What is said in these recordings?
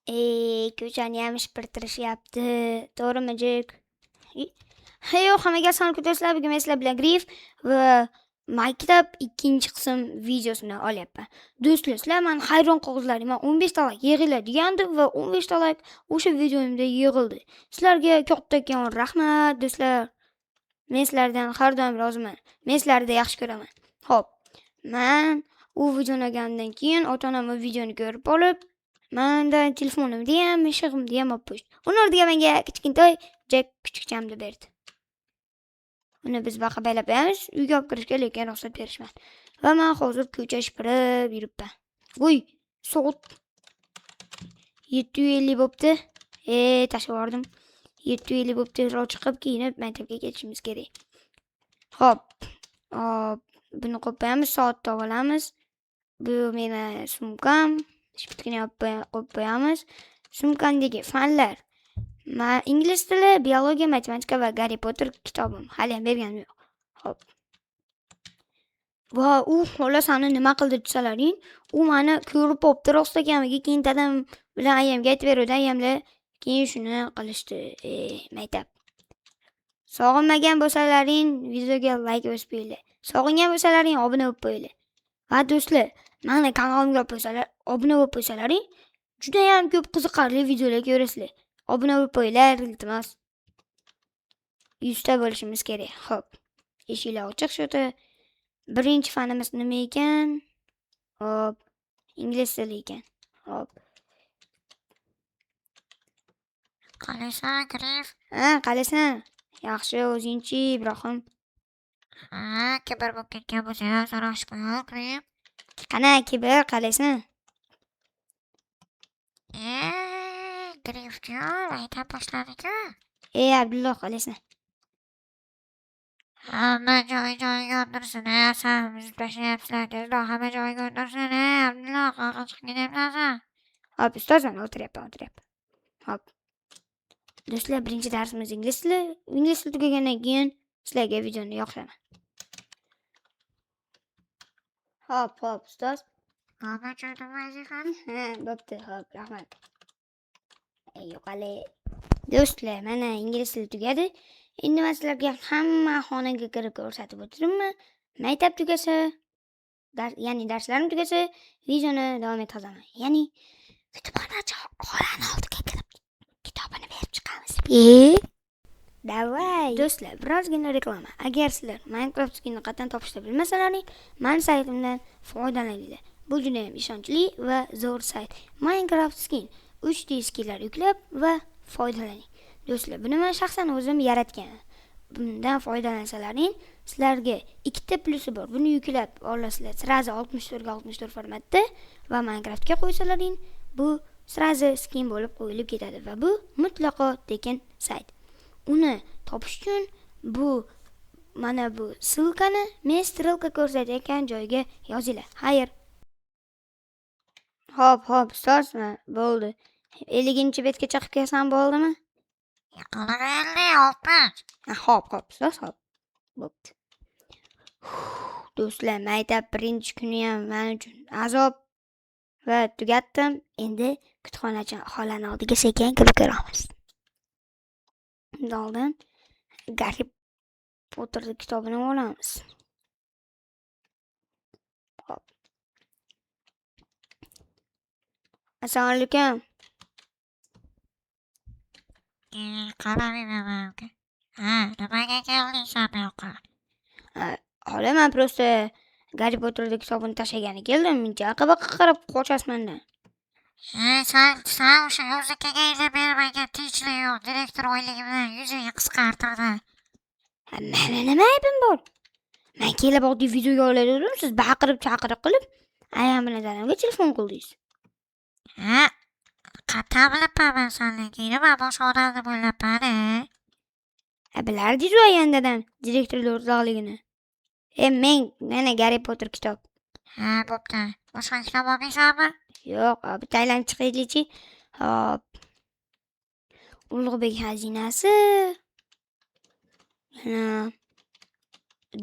Ko'chani ham shipirtirishyapti. To'g'rimi, Jek? Yo'q, hammaga salom ko'tarsizlar. Bugun men sizlar bilan Grif va maktab ikkinchi qism videosini olyapman. Do'stlar, sizlar meni hayron qoldinglar. Men 15 ta like yig'iladi degandim va 15 ta like o'sha videomda yig'ildi. Sizlarga kattakon rahmat, do'stlar. Men sizlardan har doim roziman. Men sizlarni yaxshi ko'raman. Xo'p, men u videoni olgandan keyin ota-onam o videoni ko'rib olib, mendan telefonimni ham, ishig'imni ham olib qo'yishdi. Uni o'rniga menga kichkintoy Jack kuchukchamni berdi. Uni biz baqa-baylab qo'yamiz, uyga olib kirishga lekin ruxsat berishmadi. Va men hozir ko'cha shipirib yuribman. Voy, soat 7:50 bo'pti. Tashlab yubordim. 7:50 bo'pti, tezroq chiqib kiyinib maktabga ketishimiz kerak. Xo'p, buni qo'yamiz, soatni olamiz. Bu meni sumkam. Shpitgina qo'yib qo'yamiz. Sumkamdagi fanlar. Men ingliz tili, biologiya, matematika va Harry Potter kitobim. Hali ham berganim yo'q. Xo'p. Va xolos ani nima qildi desalaring, u meni ko'rib popti rostagamiga, keyin dadam bilan ayamga aytib berdi, ayamlar keyin shuni qilishdi. Maktab. Sog'inmagan bo'lsalaring, videoga like bosib qo'yinglar. Sog'ingan bo'lsalaring, obuna bo'lib qo'yinglar. Va do'stlar, meni kanalimga obuna bo'lib qo'ysalaring, juda ham ko'p qiziqarli videolar ko'rasizlar. Obuna bo'lib qo'yinglar, iltimos. 100 ta bo'lishimiz kerak. Xo'p. Eshiklar ochiq shota. Birinchi fanimiz nima ekan? Hop. Ingliz tili ekan. Hop. Qalaysan, Grif? Qalaysan? Yaxshi, o'zingchi, Ibrohim. Kibr bo'lib ketgan bo'lsanglar so'rashib qo'ying, Grif. Qana, Kibr, qalaysan? Grifjon, maktab boshladi-ku. Abdulloh, qalaysan? Hamma joy-joyiga o'tirsin, sen bizni tashlayapsizlar, tezroq hamma joyiga o'tirsin, Abdulloh, qayerga chiqib ketyapsan? Hop, ustozman, o'tiryapman. Hop. Do'stlar, birinchi darsimiz ingliz tili. Ingliz tili tugagandan keyin sizlarga videoni yoqlaman. Hop, ustoz. Hamma joyda vazifam. Bo'pti, hop, rahmat. Yo'qali. Do'stlar, mana ingliz tili tugadi. Endi men sizlarga hamma xonaga kirib ko'rsatib o'tiribman. Maktab tugasa, ya'ni darslarim tugasa, videoni davom etkazaman. Ya'ni kutubxonachi xolani oldiga kirib kitobini berib chiqamiz. Davay. Do'stlar, birozgina reklama. Agar sizlar Minecraft skinni qatdan topishni bilmasalaring, men saytimdan foydalaninglar. Bu juda ham ishonchli va zo'r sayt. Minecraft skin 3D skinlar yuklab va foydalaning. Do'stlar, buni men shaxsan o'zim yaratgan. Bundan foydalansalaring, sizlarga ikkita plusi bor. Buni yuklab olasizlar. Sirazi 64 ga 64 formatda va Minecraftga qo'ysalaring, bu sirazi skin bo'lib qo'yilib ketadi va bu mutlaqo tekin sayt. Uni topish uchun mana bu silkani men strelka ko'rsatayotgan joyga yozinglar. Xayr. Hop, ustozmi? Bo'ldi. 50-betga chiqib kelsam bo'ldimi? Qolaverdi, oltmish. Hop, ustoz, hop. Bo'pti. Do'stlar, maktab birinchi kuni ham men uchun azob va tugatdim. Endi kutubxonachi xolani oldiga sekin kirib ko'ramiz. Oldin Harry Potter kitobini olamiz. Hop. Assalomu alaykum. Qaraveraman, uka. Nimaga kelding sen bu yoqqa? Hali men prosta Harry Potter kitobini tashlagani keldim. Mencha aqabaqa qarab qochasiz mendan. Sen o'sha yozikaga izin bermagan tinchlik yo'q. Direktor oyligi bilan yuzingni qisqartirdi. Mana nima aybim bor? Men kelib oddiy videoga oladim, siz baqirib chaqiriq qilib, ayam bilan dadamga telefon qildingiz. Qattiq bilibman men senligini, men boshqa odamni bo'ylabman. Bilardingiz-ku ayam dadam direktorlar o'rtoqligini. Men mana Harry Potter kitob. Bo'pti. Boshqa kitob olmaysanmi? Yo'q, bitta aylanib chiqaylikchi. Hop. Ulug'bek xazinasi.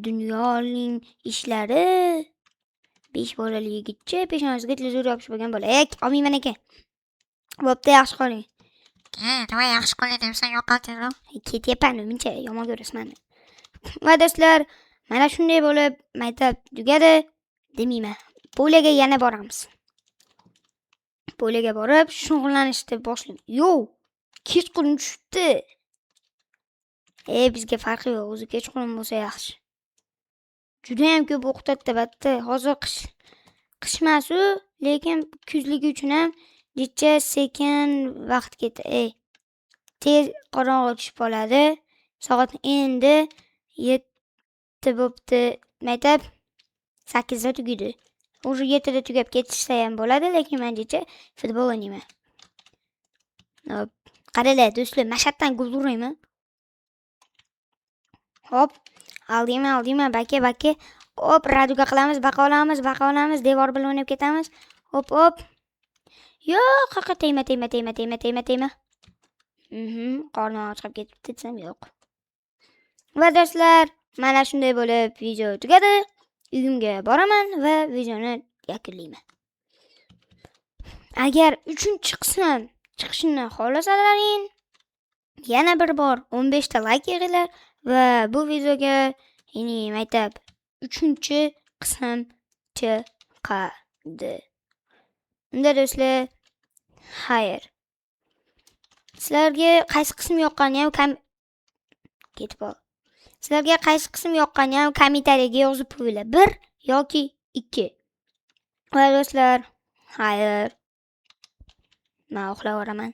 Dunyoning ishlari. 5 bolali yigitcha peshonasiga televizor yopishib olgan bola. Olmayman aka. Bo'pti, yaxshi qoling. Nima yaxshi qo'li debsan yo'qotinglar. Ketyapman muncha yomon ko'rasizmi? Va do'stlar, mana shunday bo'lib maktab tugadi demayman. Poliyaga yana boramiz. Poliyaga borib shug'ullanishni boshlaymiz. Yo, kechqurun tushibdi. Bizga farqi yo'q, o'zi kechqurun bo'lsa yaxshi. Juda ham ko'p o'qitadi batta. Hozir qishmasu, lekin kuzligi uchun ham jicha sekin vaqt ketadi. Tez qorong'i tushib qoladi. Soat endi 7 bo'pti. Maktab 8 da tugaydi. O'sha 7 da tugab ketishsa ham bo'ladi, lekin men jicha futbol o'ynayman. Qaranglar do'stlar, mashatdan gol urayman. Hop, aldiyman, baka. Hop, raduga qilamiz, baqa olamiz, devor bilan o'ynab ketamiz. Hop. Yo'q, haqiqat tegma. Qornim chiqib ketibdi desam yo'q. Va do'stlar, mana shunday bo'lib video tugadi. Uyimga boraman va videoni yakunlayman. Agar 3-qism chiqishini xohlasalaring, yana bir bor 15 ta like yig'inglar va bu videoga ya'ni maktab 3-qism chiqadi. Unda do'stlar, xayr. Sizlarga qaysi qism yoqqani ham Sizlarga qaysi qism yoqqani ham kommentariyaga yozib qo'yinglar. 1 yoki 2. Va do'stlar, xayr. Men uxlayveraman.